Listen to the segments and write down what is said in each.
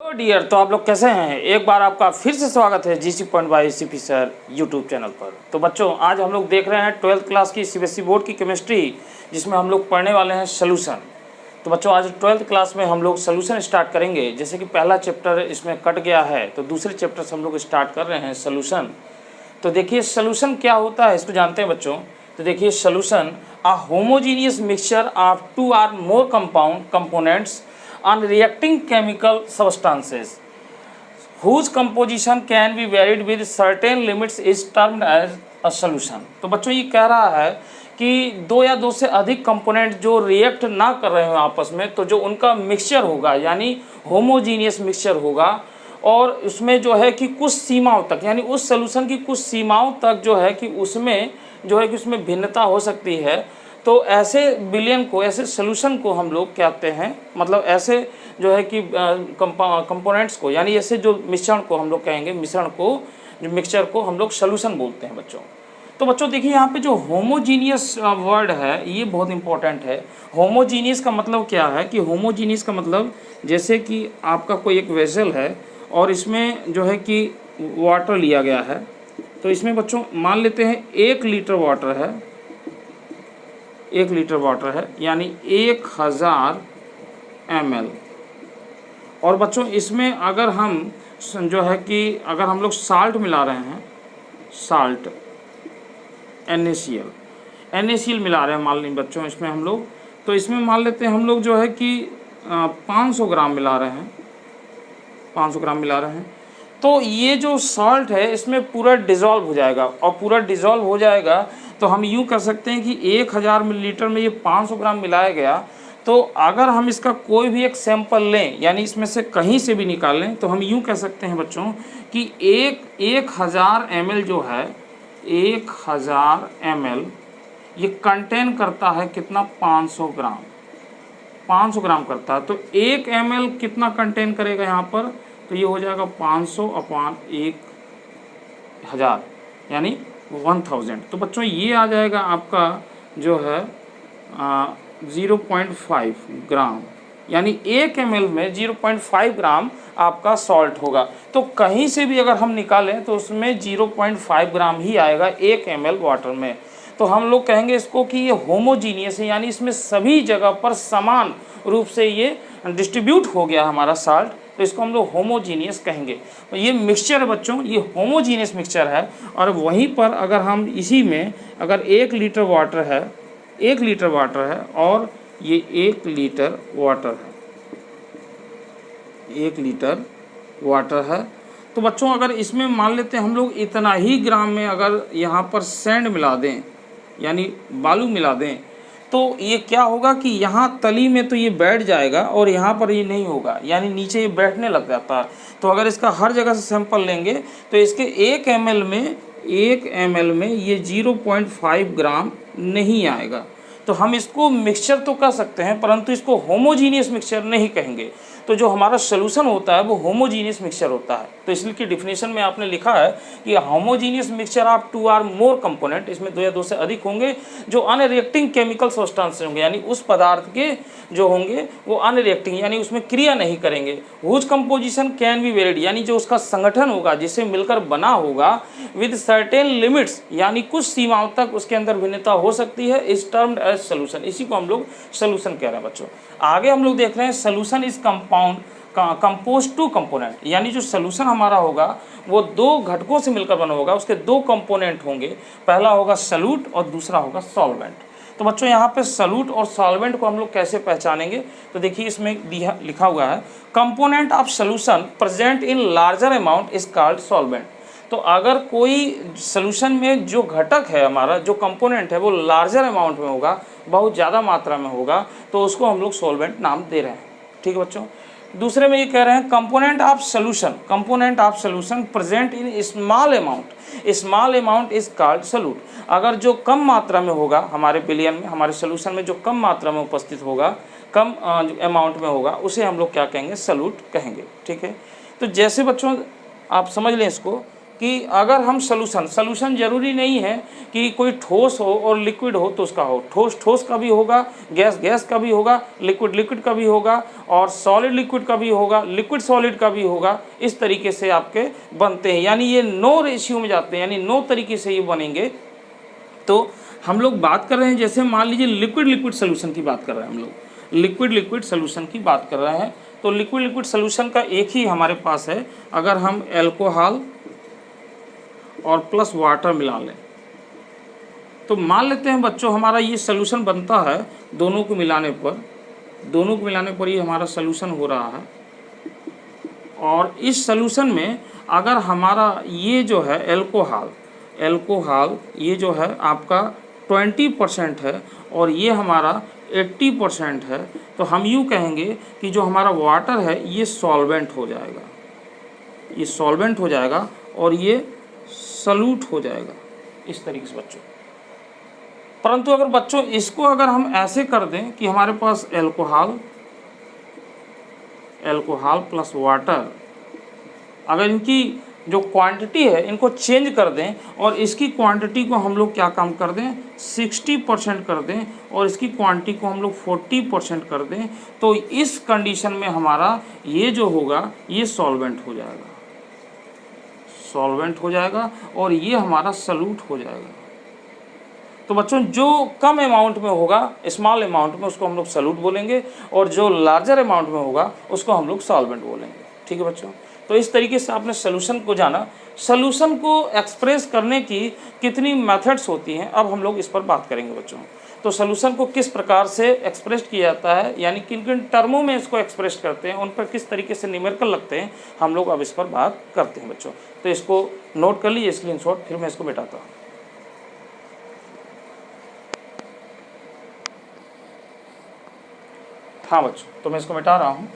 तो डियर, तो आप लोग कैसे हैं। एक बार आपका फिर से स्वागत है GC point by CP sir YouTube channel पर। तो बच्चों, आज हम लोग देख रहे हैं 12th क्लास की सीबीएसई बोर्ड की केमिस्ट्री, जिसमें हम लोग पढ़ने वाले हैं सोल्यूशन। तो बच्चों, आज 12th क्लास में हम लोग सोल्यूशन स्टार्ट करेंगे। जैसे कि पहला चैप्टर इसमें कट गया है, तो दूसरे चैप्टर से हम लोग स्टार्ट कर रहे हैं सोल्यूशन। तो देखिए सोल्यूशन क्या होता है, इसको जानते हैं बच्चों। तो देखिए solution a homogeneous mixture of two or more components on reacting chemical substances whose composition can be varied with certain limits is termed as a solution। तो बच्चों, ये कह रहा है कि दो या दो से अधिक कंपोनेंट जो रिएक्ट ना कर रहे हो आपस में, तो जो उनका मिक्सचर होगा यानी होमोजीनियस मिक्सचर होगा, और उसमें जो है कि कुछ सीमाओं तक, यानी उस सोल्यूशन की कुछ सीमाओं तक जो है कि उसमें भिन्नता हो सकती है। तो ऐसे विलयन को, ऐसे सोल्यूशन को हम लोग कहते हैं, मतलब ऐसे जो है कि कंपोनेंट्स को, यानी ऐसे जो मिश्रण को हम लोग कहेंगे, जो मिक्सचर को हम लोग सोल्यूशन बोलते हैं बच्चों। तो बच्चों देखिए, यहाँ पे जो होमोजीनियस वर्ड है ये बहुत इंपॉर्टेंट है। होमोजीनियस का मतलब क्या है कि होमोजीनियस का मतलब, जैसे कि आपका कोई एक वेसल है और इसमें जो है कि वाटर लिया गया है। तो इसमें बच्चों मान लेते हैं 1 लीटर वाटर है, 1 लीटर वाटर है यानी 1000 ml। और बच्चों इसमें अगर हम जो है कि अगर हम लोग साल्ट मिला रहे हैं, साल्ट NaCl मिला रहे हैं, मान लें बच्चों इसमें हम लोग, तो इसमें मान लेते हैं हम लोग जो है कि 500 ग्राम मिला रहे हैं, 500 ग्राम मिला रहे हैं। तो ये जो सॉल्ट है इसमें पूरा डिज़ोल्व हो जाएगा, और पूरा डिज़ोल्व हो जाएगा तो हम यूँ कर सकते हैं कि 1000 मिलीलीटर में ये 500 ग्राम मिलाया गया। तो अगर हम इसका कोई भी एक सैंपल लें, यानी इसमें से कहीं से भी निकालें, तो हम यूँ कह सकते हैं बच्चों कि 1000 ml जो है, 1000 ml ये कंटेन करता है कितना, 500 ग्राम, 500 ग्राम करता है। तो 1 ml कितना कंटेन करेगा यहाँ पर, तो ये हो जाएगा 500/1000 यानी 1000। तो बच्चों ये आ जाएगा आपका जो है 0.5 ग्राम, यानी 1 ml में 0.5 ग्राम आपका सॉल्ट होगा। तो कहीं से भी अगर हम निकालें तो उसमें 0.5 ग्राम ही आएगा 1 ml वाटर में। तो हम लोग कहेंगे इसको कि ये होमोजीनियस है, यानी इसमें सभी जगह पर समान रूप से ये डिस्ट्रीब्यूट हो गया हमारा साल्ट, तो इसको हम लोग होमोजीनियस कहेंगे। तो ये मिक्सचर है बच्चों, ये होमोजीनियस मिक्सचर है। और वहीं पर अगर हम इसी में अगर 1 लीटर वाटर है, 1 लीटर वाटर है, और ये 1 लीटर वाटर है, 1 लीटर वाटर है। तो बच्चों अगर इसमें मान लेते हैं हम लोग इतना ही ग्राम में अगर यहाँ पर सैंड मिला दें, यानी बालू मिला दें, तो ये क्या होगा कि यहाँ तली में तो ये बैठ जाएगा और यहाँ पर ये नहीं होगा, यानी नीचे ये बैठने लग जाता है। तो अगर इसका हर जगह से सैंपल लेंगे तो इसके 1 ml में ये 0.5 ग्राम नहीं आएगा। तो हम इसको मिक्सचर तो कह सकते हैं, परंतु इसको होमोजीनियस मिक्सचर नहीं कहेंगे। तो जो हमारा सोल्यूशन होता है वो होमोजीनियस मिक्सचर होता है। तो इसलिए कि डिफिनेशन में आपने लिखा है कि homogeneous mixture of 2 or more component, इसमें 2 या 2 से अधिक होंगे जो अनरिएक्टिंग केमिकल सब्सटेंस होंगे, यानी उस पदार्थ के जो होंगे वो अनरिएक्टिंग, यानी उसमें क्रिया नहीं करेंगे। Whose composition can be varied, यानी जो उसका संगठन होगा, जिससे मिलकर बना होगा, विद सर्टेन लिमिट्स, यानी कुछ सीमाओं तक उसके अंदर भिन्नता हो सकती है, इज टर्म्ड एज सोल्यूशन। इसी को हम लोग सोल्यूशन कह रहे हैं बच्चों। आगे हम लोग देख रहे हैं solution is compose to component, यानी जो सोल्यूशन हमारा होगा वो 2 घटकों से मिलकर बना होगा, उसके 2 कंपोनेंट होंगे। पहला होगा सॉल्यूट और दूसरा होगा सॉल्वेंट। तो बच्चों यहाँ पे सॉल्यूट और सॉल्वेंट को हम लोग कैसे पहचानेंगे, तो देखिए इसमें लिखा हुआ है component of solution present in larger amount is called solvent. तो अगर कोई सोल्यूशन में जो घटक है हमारा, जो कंपोनेंट है वो लार्जर अमाउंट में होगा, बहुत ज़्यादा मात्रा में होगा, तो उसको हम लोग सॉल्वेंट नाम दे रहे हैं। ठीक है बच्चों। दूसरे में ये कह रहे हैं component of solution present in small amount is called solute. अगर जो कम मात्रा में होगा हमारे विलयन में, हमारे सोल्यूशन में जो कम मात्रा में उपस्थित होगा, कम अमाउंट में होगा, उसे हम लोग क्या कहेंगे, सॉल्यूट कहेंगे। ठीक है। तो जैसे बच्चों आप समझ लें इसको, कि अगर हम सॉल्यूशन ज़रूरी नहीं है कि कोई ठोस हो और लिक्विड हो तो उसका हो, ठोस का भी होगा, गैस का भी होगा, लिक्विड का भी होगा, और सॉलिड लिक्विड का भी होगा, लिक्विड सॉलिड का भी होगा। इस तरीके से आपके बनते हैं, यानी ये 9 रेशियो में जाते हैं, यानी 9 तरीके से ये बनेंगे। तो हम लोग बात कर रहे हैं, जैसे मान लीजिए लिक्विड सोल्यूशन की बात कर रहे हैं, हम लोग लिक्विड सोल्यूशन की बात कर रहे हैं। तो लिक्विड सोल्यूशन का एक ही हमारे पास है, अगर हम अल्कोहल और प्लस वाटर मिला लें तो मान लेते हैं बच्चों हमारा ये सोल्यूशन बनता है। दोनों को मिलाने पर ये हमारा सोल्यूशन हो रहा है। और इस सोल्यूशन में अगर हमारा ये जो है अल्कोहल ये जो है आपका 20% है और ये हमारा 80% है, तो हम यूँ कहेंगे कि जो हमारा वाटर है ये सॉल्वेंट हो जाएगा, और ये सॉल्यूट हो जाएगा, इस तरीके से बच्चों। परंतु अगर बच्चों इसको अगर हम ऐसे कर दें कि हमारे पास अल्कोहल प्लस वाटर, अगर इनकी जो क्वांटिटी है इनको चेंज कर दें और इसकी क्वांटिटी को हम लोग क्या काम कर दें 60% कर दें और इसकी क्वांटिटी को हम लोग 40% कर दें, तो इस कंडीशन में हमारा ये जो होगा ये सॉल्वेंट हो जाएगा और ये हमारा सॉल्यूट हो जाएगा। तो बच्चों जो कम अमाउंट में होगा, स्मॉल अमाउंट में, उसको हम लोग सॉल्यूट बोलेंगे, और जो लार्जर अमाउंट में होगा उसको हम लोग सॉल्वेंट बोलेंगे। ठीक है बच्चों, तो इस तरीके से आपने सोल्यूशन को जाना। सोल्यूशन को एक्सप्रेस करने की कितनी मेथड्स होती हैं, अब हम लोग इस पर बात करेंगे बच्चों। तो सोल्यूशन को किस प्रकार से एक्सप्रेस किया जाता है, यानी किन किन टर्मों में इसको एक्सप्रेस करते हैं, उन पर किस तरीके से न्यूमेरिकल लगते हैं, हम लोग अब इस पर बात करते हैं बच्चों। तो इसको नोट कर लीजिए स्क्रीनशॉट, फिर मैं इसको मिटाता हूँ। हाँ बच्चों, तो मैं इसको मिटा रहा हूँ।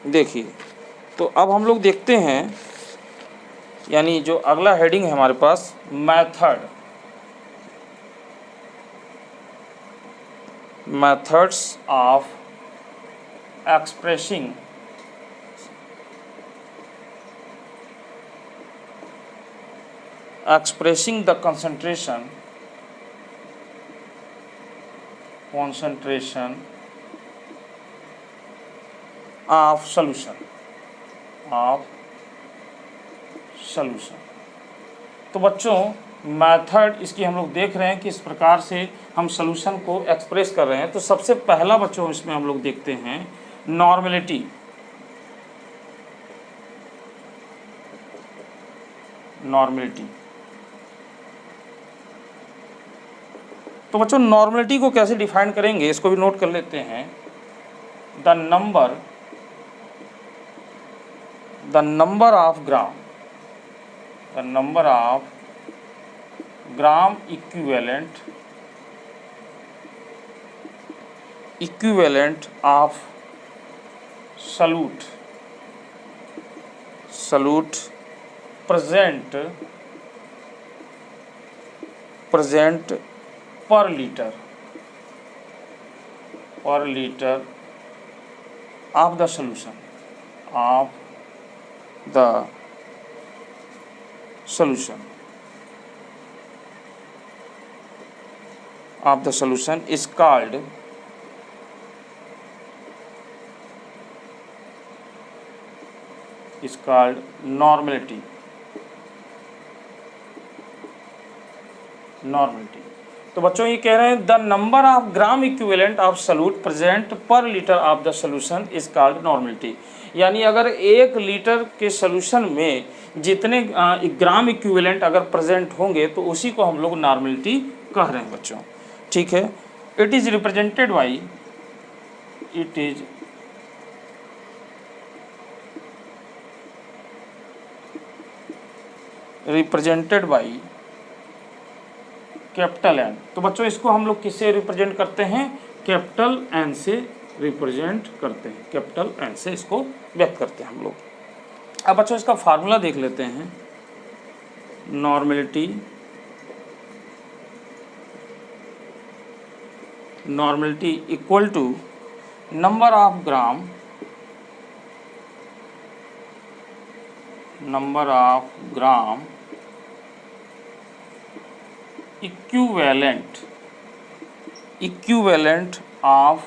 देखिए, तो अब हम लोग देखते हैं, यानी जो अगला हेडिंग है हमारे पास methods of expressing the concentration of solution। तो बच्चों मेथड इसकी हम लोग देख रहे हैं कि इस प्रकार से हम सॉल्यूशन को एक्सप्रेस कर रहे हैं। तो सबसे पहला बच्चों इसमें हम लोग देखते हैं नॉर्मेलिटी। तो बच्चों नॉर्मेलिटी को कैसे डिफाइन करेंगे, इसको भी नोट कर लेते हैं। The number of gram equivalent of solute present per liter of the solution is called normality. तो बच्चों ये कह रहे हैं the number of gram equivalent of solute present per litre of the solution is called normality. यानी अगर 1 litre के solution में जितने ग्राम इक्विवेलेंट अगर प्रेजेंट होंगे तो उसी को हम लोग नॉर्मेलिटी कह रहे हैं बच्चों। ठीक है, it is represented by capital N. तो बच्चों इसको हम लोग किससे रिप्रेजेंट करते हैं, कैपिटल एन से रिप्रेजेंट करते हैं, कैपिटल एन से इसको व्यक्त करते हैं हम लोग। अब बच्चों इसका फार्मूला देख लेते हैं। Normality equal to number of gram equivalent of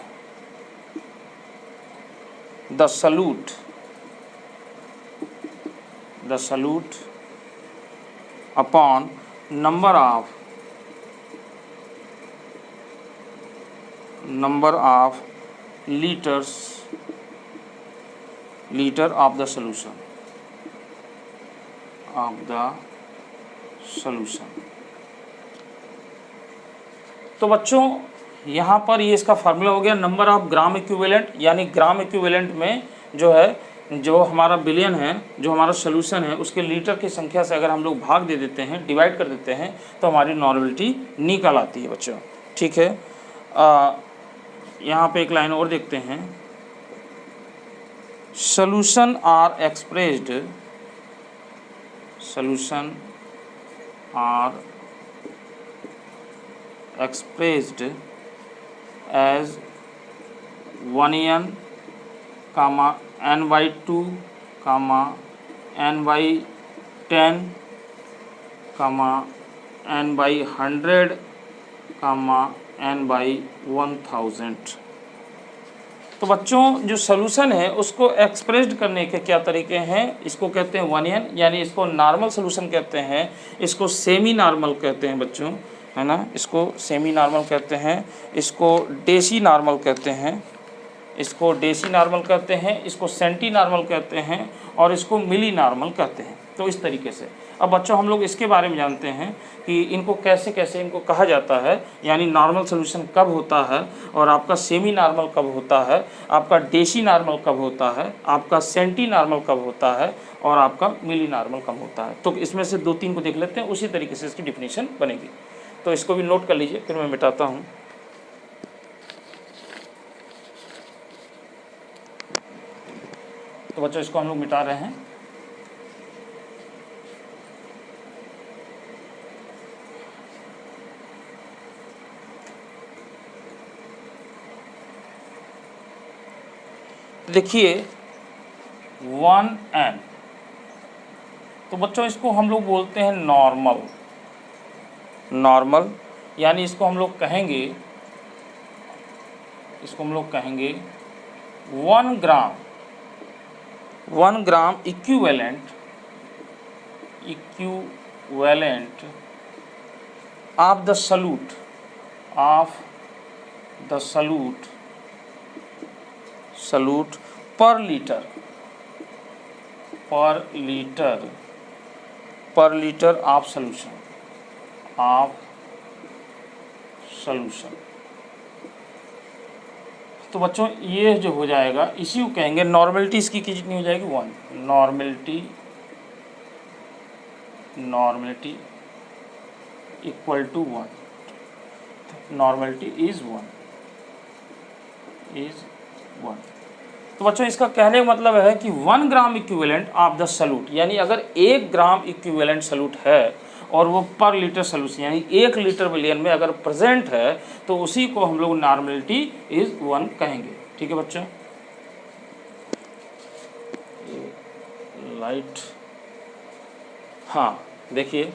the solute upon number of liter of the solution तो बच्चों यहाँ पर ये इसका फार्मूला हो गया नंबर ऑफ ग्राम इक्विवेलेंट, यानी ग्राम इक्विवेलेंट में जो है, जो हमारा बिलियन है, जो हमारा सोल्यूशन है, उसके लीटर की संख्या से अगर हम लोग भाग दे देते हैं, डिवाइड कर देते हैं, तो हमारी नॉर्मेलिटी निकल आती है बच्चों। ठीक है, यहाँ पे एक लाइन और देखते हैं। solution are expressed as 1n, n by 2, n by 10, n by 100, n by 1000। तो बच्चों जो सोल्यूशन है उसको एक्सप्रेस्ड करने के क्या तरीके हैं, इसको कहते हैं 1n, यानी इसको नॉर्मल सोल्यूशन कहते हैं, इसको सेमी नॉर्मल कहते हैं बच्चों, है ना, इसको सेमी नॉर्मल कहते हैं, इसको डेसी नॉर्मल कहते हैं, इसको सेंटी नॉर्मल कहते हैं, और इसको मिली नॉर्मल कहते हैं। तो इस तरीके से अब बच्चों हम लोग इसके बारे में जानते हैं कि इनको कैसे कैसे इनको कहा जाता है, यानी नॉर्मल सोल्यूशन कब होता है, और आपका सेमी नॉर्मल कब होता है, आपका डेसी नॉर्मल कब होता है, आपका सेंटी नॉर्मल कब होता है, और आपका मिली नॉर्मल कब होता है। तो इसमें से 2-3 को देख लेते हैं, उसी तरीके से इसकी डिफिनीशन बनेगी। तो इसको भी नोट कर लीजिए, फिर मैं मिटाता हूँ। तो बच्चों इसको हम लोग मिटा रहे हैं। देखिए 1n, तो बच्चों इसको हम लोग बोलते हैं नॉर्मल, यानी इसको हम लोग कहेंगे 1 ग्राम equivalent of the solute per litre of solution. तो बच्चों ये जो हो जाएगा इसी को कहेंगे नॉर्मेलिटी। इसकी कितनी हो जाएगी 1, normality equal to 1, normality is 1। तो बच्चों इसका कहने का मतलब है कि 1 ग्राम इक्विवेलेंट ऑफ द सॉल्यूट, यानी अगर 1 ग्राम इक्विवेलेंट सॉल्यूट है और वो पर लीटर सॉल्यूशन यानी 1 लीटर बिलियन में अगर प्रेजेंट है, तो उसी को हम लोग नॉर्मेलिटी इज 1 कहेंगे। ठीक है बच्चों, लाइट, हाँ देखिए,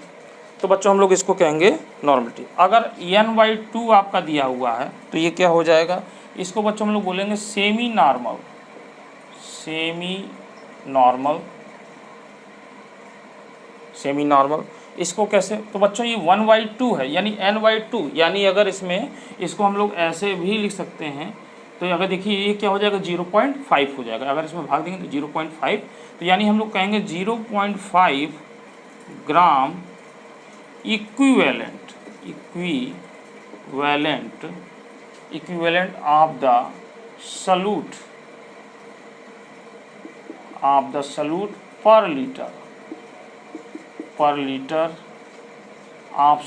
तो बच्चों हम लोग इसको कहेंगे नॉर्मेलिटी। अगर n/2 आपका दिया हुआ है तो ये क्या हो जाएगा, इसको बच्चों हम लोग बोलेंगे सेमी नॉर्मल। इसको कैसे, तो बच्चों ये 1/2 है, यानी n/2, यानी अगर इसको हम लोग ऐसे भी लिख सकते हैं। तो अगर देखिए ये क्या हो जाएगा 0.5 हो जाएगा, अगर इसमें भाग देंगे तो 0.5, तो यानी हम लोग कहेंगे 0.5 gram equivalent of the solute per litre of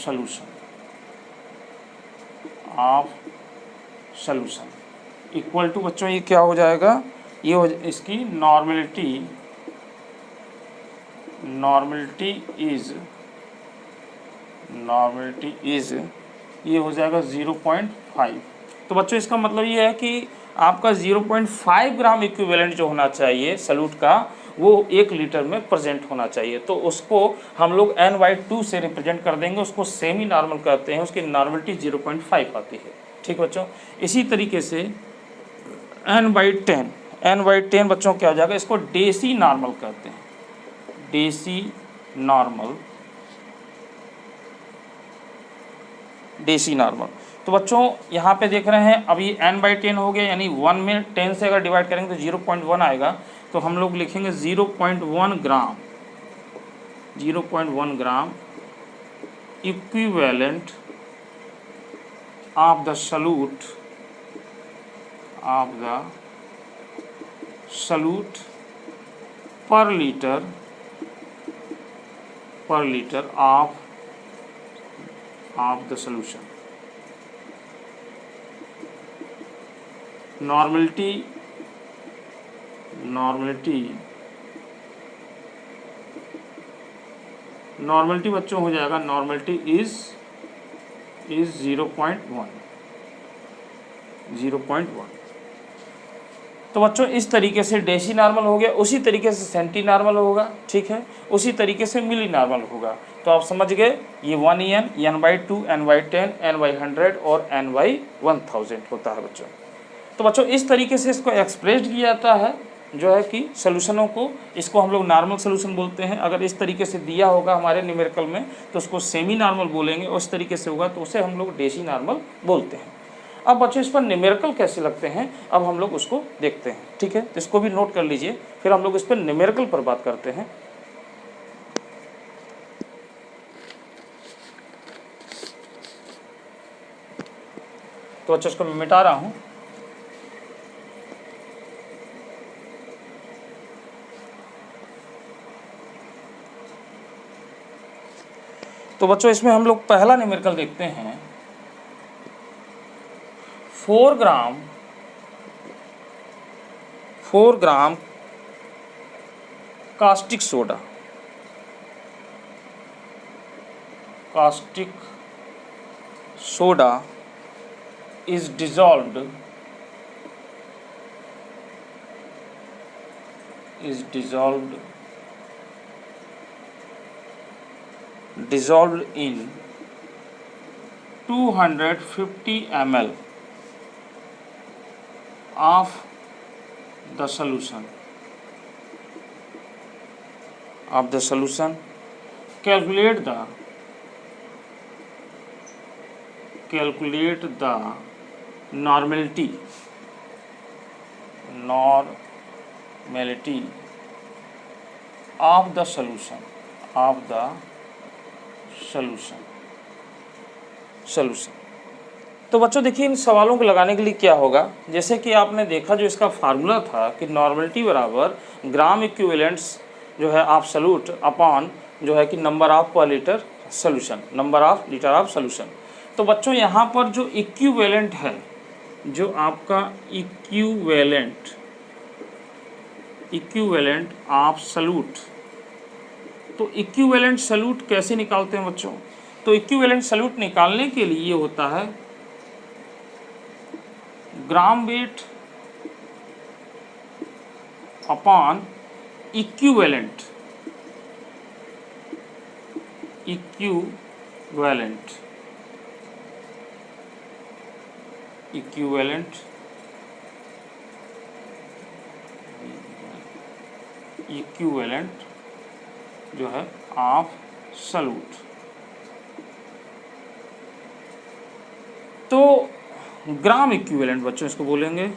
solution equal to, बच्चों ये क्या हो जाएगा, ये हो इसकी नॉर्मेलिटी इज नॉर्मेलिटी इज, ये हो जाएगा 0.5। तो बच्चों इसका मतलब ये है कि आपका 0.5 ग्राम इक्विवेलेंट जो होना चाहिए सल्यूट का, वो 1 लीटर में प्रेजेंट होना चाहिए। तो उसको हम लोग n/2 से रिप्रेजेंट कर देंगे, उसको सेमी नॉर्मल कहते हैं, उसकी नॉर्मलिटी 0.5 आती है। ठीक बच्चों, इसी तरीके से n/10 बच्चों क्या हो जाएगा, इसको डेसी नॉर्मल कहते हैं, डेसी नॉर्मल, डेसी नॉर्मल। तो बच्चों यहाँ पे देख रहे हैं अभी n/10 हो गया, यानी 1 में 10 से अगर डिवाइड करेंगे तो 0.1 आएगा। तो हम लोग लिखेंगे 0.1 gram, 0.1 gram equivalent of the solute per litre of the solution. Normality बच्चों हो जाएगा, नॉर्मलिटी इज 0.1। तो बच्चों इस तरीके से डेसी नॉर्मल हो गया, उसी तरीके से सेंटी नॉर्मल होगा, ठीक है, उसी तरीके से मिली नॉर्मल होगा। तो आप समझ गए, ये 1n, n/2, n/10, n/100 और n/1000 होता है बच्चों। तो बच्चों इस तरीके से इसको एक्सप्रेस किया जाता है, जो है कि सॉल्यूशनों को, इसको हम लोग नॉर्मल सॉल्यूशन बोलते हैं। अगर इस तरीके से दिया होगा हमारे न्यूमेरिकल में तो उसको सेमी नॉर्मल बोलेंगे, और इस तरीके से होगा तो उसे हम लोग डेसी नॉर्मल बोलते हैं। अब बच्चों इस पर न्यूमेरिकल कैसे लगते हैं, अब हम लोग उसको देखते हैं, ठीक है। तो इसको भी नोट कर लीजिए, फिर हम लोग इस पर न्यूमेरिकल पर बात करते हैं। तो बच्चों इसको मैं मिटा रहा हूँ। तो बच्चों इसमें हम लोग पहला न्यूमेरिकल देखते हैं, 4 gram caustic soda is dissolved in 250 ml of the solution. Calculate the normality of the solution. तो बच्चों देखिए, इन सवालों को लगाने के लिए क्या होगा, जैसे कि आपने देखा जो इसका फार्मूला था कि नॉर्मलिटी बराबर ग्राम इक्विवेलेंट्स जो है ऑफ सॉल्यूट अपॉन जो है कि नंबर ऑफ पर litre solution, number of litre of solution. तो बच्चों यहाँ पर जो इक्विवेलेंट है, जो आपका इक्विवेलेंट ऑफ सॉल्यूट, तो इक्विवेलेंट सॉल्यूट कैसे निकालते हैं बच्चों? तो इक्विवेलेंट सॉल्यूट निकालने के लिए ये होता है ग्राम वेट अपॉन इक्विवेलेंट जो है ऑफ सॉल्यूट। तो ग्राम इक्विवेलेंट बच्चों इसको बोलेंगे,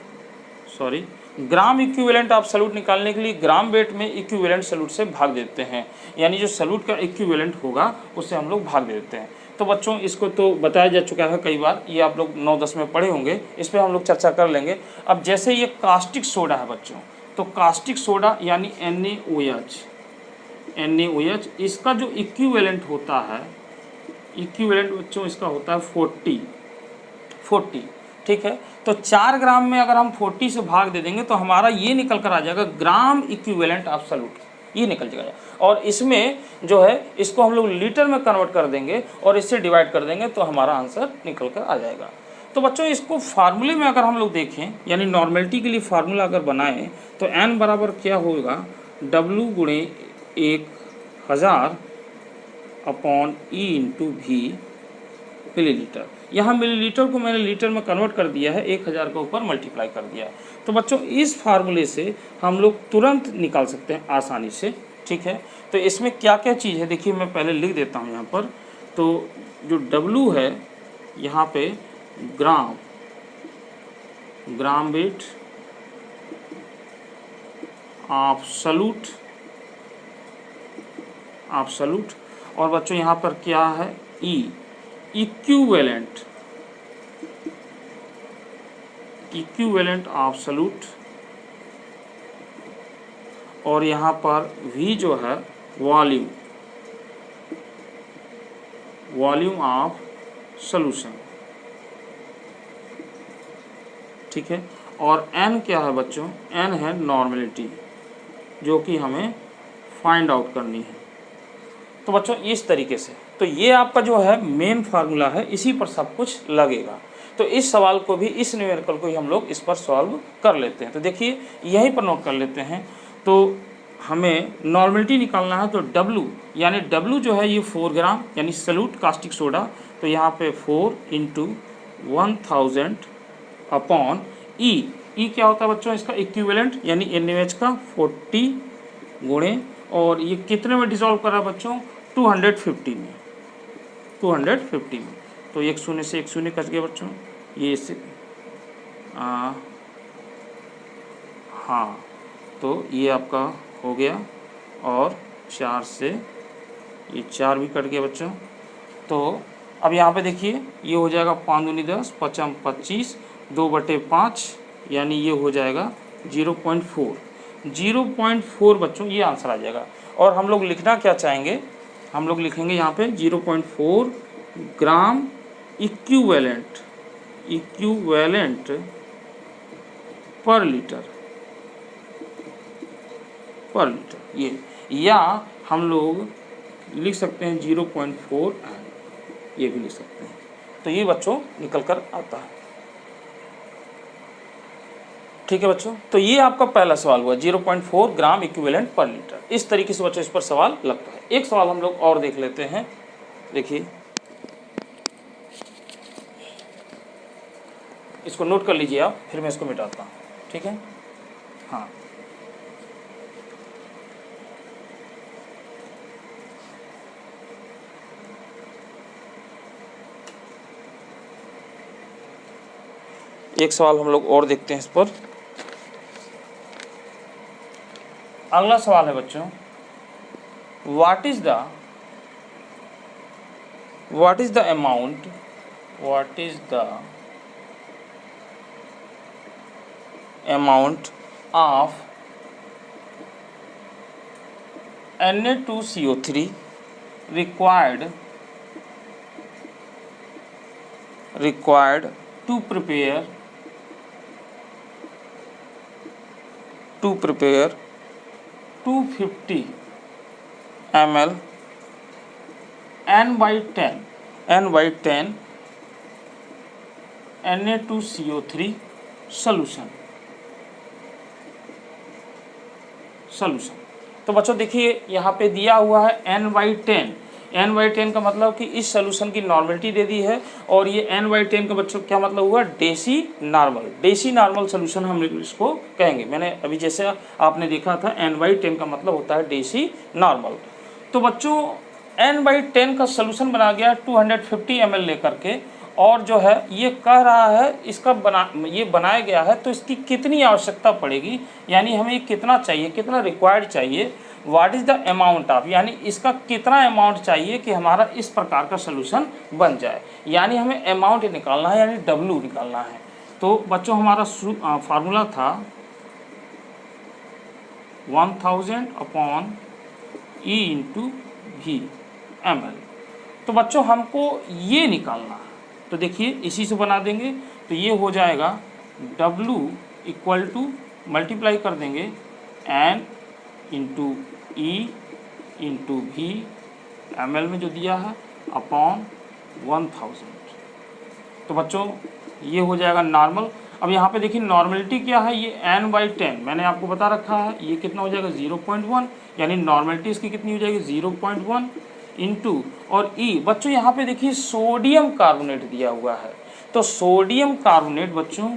ग्राम इक्विवेलेंट ऑफ सॉल्यूट निकालने के लिए ग्राम वेट में इक्विवेलेंट सॉल्यूट से भाग देते हैं, यानी जो सॉल्यूट का इक्विवेलेंट होगा उससे हम लोग भाग देते हैं। तो बच्चों इसको तो बताया जा चुका है कई बार, ये आप लोग 9-10 में पढ़े होंगे, इस पर हम लोग चर्चा कर लेंगे। अब जैसे ये कास्टिक सोडा है बच्चों, तो कास्टिक सोडा यानी NaOH, इसका जो इक्विवेलेंट होता है, इक्विवेलेंट बच्चों इसका होता है 40, ठीक है। तो 4 ग्राम में अगर हम 40 से भाग दे देंगे तो हमारा ये निकल कर आ जाएगा ग्राम इक्विवेलेंट ऑफ सॉल्यूट। ये निकल जाएगा। और इसमें जो है इसको हम लोग लीटर में कन्वर्ट कर देंगे और इससे डिवाइड कर देंगे तो हमारा आंसर निकल कर आ जाएगा। तो बच्चों इसको फार्मूले में अगर हम लोग देखें, यानी नॉर्मेलिटी के लिए फार्मूला अगर बनाएं तो n बराबर क्या होगा, W गुणे 1000 अपॉन E इंटू भी मिलीलीटर। यहाँ मिलीलीटर को मैंने लीटर में कन्वर्ट कर दिया है, 1000 के ऊपर मल्टीप्लाई कर दिया है। तो बच्चों इस फार्मूले से हम लोग तुरंत निकाल सकते हैं आसानी से, ठीक है। तो इसमें क्या क्या चीज़ है देखिए, मैं पहले लिख देता हूँ यहाँ पर। तो जो W है यहाँ पे ग्राम वेट, एब्सोल्यूट, और बच्चों यहाँ पर क्या है, E इक्विवेलेंट एब्सोल्यूट, और यहाँ पर V जो है वॉल्यूम ऑफ सॉल्यूशन, ठीक है। और N क्या है बच्चों, N है नॉर्मेलिटी, जो कि हमें फाइंड आउट करनी है। तो बच्चों इस तरीके से, तो ये आपका जो है मेन फार्मूला है, इसी पर सब कुछ लगेगा। तो इस सवाल को भी, इस न्यूमेरिकल को ही हम लोग इस पर सॉल्व कर लेते हैं। तो देखिए यहीं पर नोट कर लेते हैं। तो हमें नॉर्मेलिटी निकालना है, तो W यानी W जो है ये 4 ग्राम यानी सॉल्यूट कास्टिक सोडा, तो यहाँ पे 4 इंटू 1000 अपॉन E क्या होता है बच्चों, इसका इक्विवेलेंट यानी NaOH का 40 गुणे, और ये कितने में डिसॉल्व कर रहा है बच्चों, 250 में, 250 में। तो एक शून्य से एक शून्य कट गया बच्चों, ये इससे हाँ, तो ये आपका हो गया, और 4 से ये 4 भी कट गया बच्चों। तो अब यहाँ पे देखिए ये हो जाएगा 5 दूनी 10, 5 25, 2/5 यानी ये हो जाएगा 0.4 बच्चों, ये आंसर आ जाएगा। और हम लोग लिखना क्या चाहेंगे, हम लोग लिखेंगे यहाँ पे 0.4 ग्राम इक्विवेलेंट पर लीटर, ये, या हम लोग लिख सकते हैं 0.4 ये भी लिख सकते हैं। तो ये बच्चों निकल कर आता है, ठीक है बच्चों। तो ये आपका पहला सवाल हुआ 0.4 ग्राम इक्विवेलेंट पर लीटर। इस तरीके से बच्चों इस पर सवाल लगता है। एक सवाल हम लोग और देख लेते हैं, देखिए इसको नोट कर लीजिए आप, फिर मैं इसको मिटाता हूँ, ठीक है। हाँ, एक सवाल हम लोग और देखते हैं इस पर। अगला सवाल है बच्चों, what is the amount of Na2CO3 required to prepare 250 ml n/10 Na2CO3 solution। तो बच्चों देखिए यहाँ पे दिया हुआ है n/10 का मतलब कि इस सोल्यूशन की नॉर्मलिटी दे दी है, और ये n/10 का बच्चों क्या मतलब हुआ, डेसी नॉर्मल सोल्यूशन हम इसको कहेंगे। मैंने अभी जैसे आपने देखा था n/10 का मतलब होता है डेसी नॉर्मल। तो बच्चों n/10 का सोल्यूशन बना गया 250 ml लेकर के, और जो है ये कह रहा है इसका ये बनाया गया है, तो इसकी कितनी आवश्यकता पड़ेगी, यानी हमें कितना चाहिए, कितना रिक्वायर्ड चाहिए। What is the amount of, यानी इसका कितना अमाउंट चाहिए कि हमारा इस प्रकार का सोल्यूशन बन जाए, यानी हमें अमाउंट निकालना है, यानी W निकालना है। तो बच्चों हमारा फार्मूला था 1000 upon E into V ml। तो बच्चों हमको ये निकालना है, तो देखिए इसी से बना देंगे। तो ये हो जाएगा W इक्वल टू, मल्टीप्लाई कर देंगे N इंटू E इंटू भी ml में जो दिया है अपॉन 1000। तो बच्चों ये हो जाएगा नॉर्मल। अब यहाँ पे देखिए नॉर्मलिटी क्या है, ये n/10 मैंने आपको बता रखा है, ये कितना हो जाएगा 0.1, यानी नॉर्मलिटी इसकी कितनी हो जाएगी 0.1 इंटू और E। बच्चों यहाँ पे देखिए सोडियम कार्बोनेट दिया हुआ है, तो सोडियम कार्बोनेट बच्चों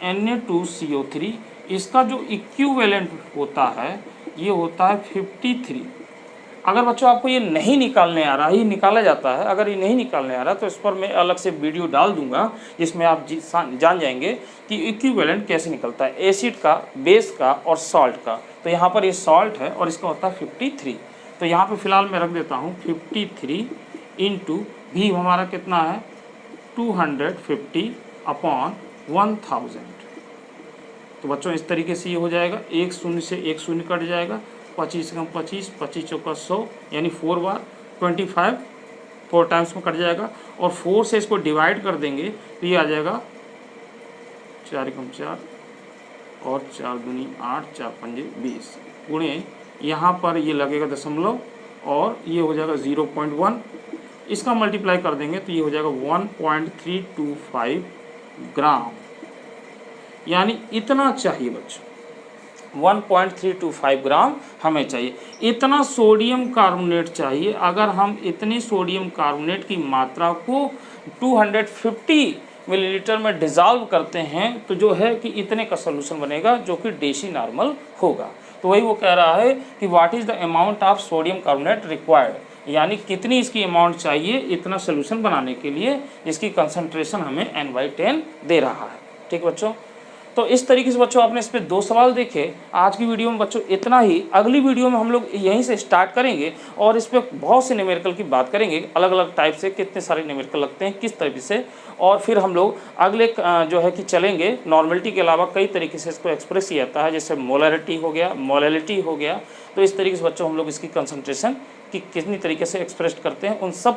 Na2CO3, इसका जो इक्विवेलेंट होता है ये होता है 53। अगर बच्चों आपको ये नहीं निकालने आ रहा, ये निकाला जाता है, अगर ये नहीं निकालने आ रहा तो इस पर मैं अलग से वीडियो डाल दूंगा जिसमें आप जान जाएंगे कि इक्विवेलेंट कैसे निकलता है एसिड का, बेस का और सॉल्ट का। तो यहाँ पर ये सॉल्ट है और इसका होता है 53। तो यहाँ पे फिलहाल मैं रख देता हूँ 53 इंटू भी हमारा कितना है 250 अपॉन 1000। तो बच्चों इस तरीके से ये हो जाएगा, एक शून्य से एक शून्य कट जाएगा, 25 कम 25, 25 चौका 100, यानी 4 बार 25 4 टाइम्स में कट जाएगा। और 4 से इसको डिवाइड कर देंगे तो ये आ जाएगा 4 कम 4 और 4 दूनी 8, 4 पंजे 20 गुणे यहाँ पर ये लगेगा दशमलव और ये हो जाएगा 0.1, इसका मल्टीप्लाई कर देंगे तो ये हो जाएगा 1.325 ग्राम, यानी इतना चाहिए बच्चों 1.325 ग्राम हमें चाहिए। इतना सोडियम कार्बोनेट चाहिए। अगर हम इतनी सोडियम कार्बोनेट की मात्रा को 250 मिलीलीटर में डिज़ोल्व करते हैं तो जो है कि इतने का सोल्यूशन बनेगा जो कि डेसी नॉर्मल होगा। तो वही वो कह रहा है कि what is the amount of sodium carbonate required, यानी कितनी इसकी अमाउंट चाहिए इतना सोल्यूशन बनाने के लिए जिसकी कंसंट्रेशन हमें n/10 दे रहा है। ठीक बच्चों, तो इस तरीके से बच्चों आपने इस पे 2 सवाल देखे। आज की वीडियो में बच्चों इतना ही। अगली वीडियो में हम लोग यहीं से स्टार्ट करेंगे और इस पे बहुत से न्यूमेरिकल की बात करेंगे, अलग अलग टाइप से कितने सारे न्यूमेरिकल लगते हैं किस तरीके से, और फिर हम लोग अगले जो है कि चलेंगे नॉर्मलिटी के अलावा कई तरीके से इसको एक्सप्रेस किया जाता है, जैसे मोलरिटी हो गया, मोलैलिटी हो गया। तो इस तरीके से बच्चों हम लोग इसकी कंसंट्रेशन कि कितनी तरीके से एक्सप्रेस करते हैं उन सब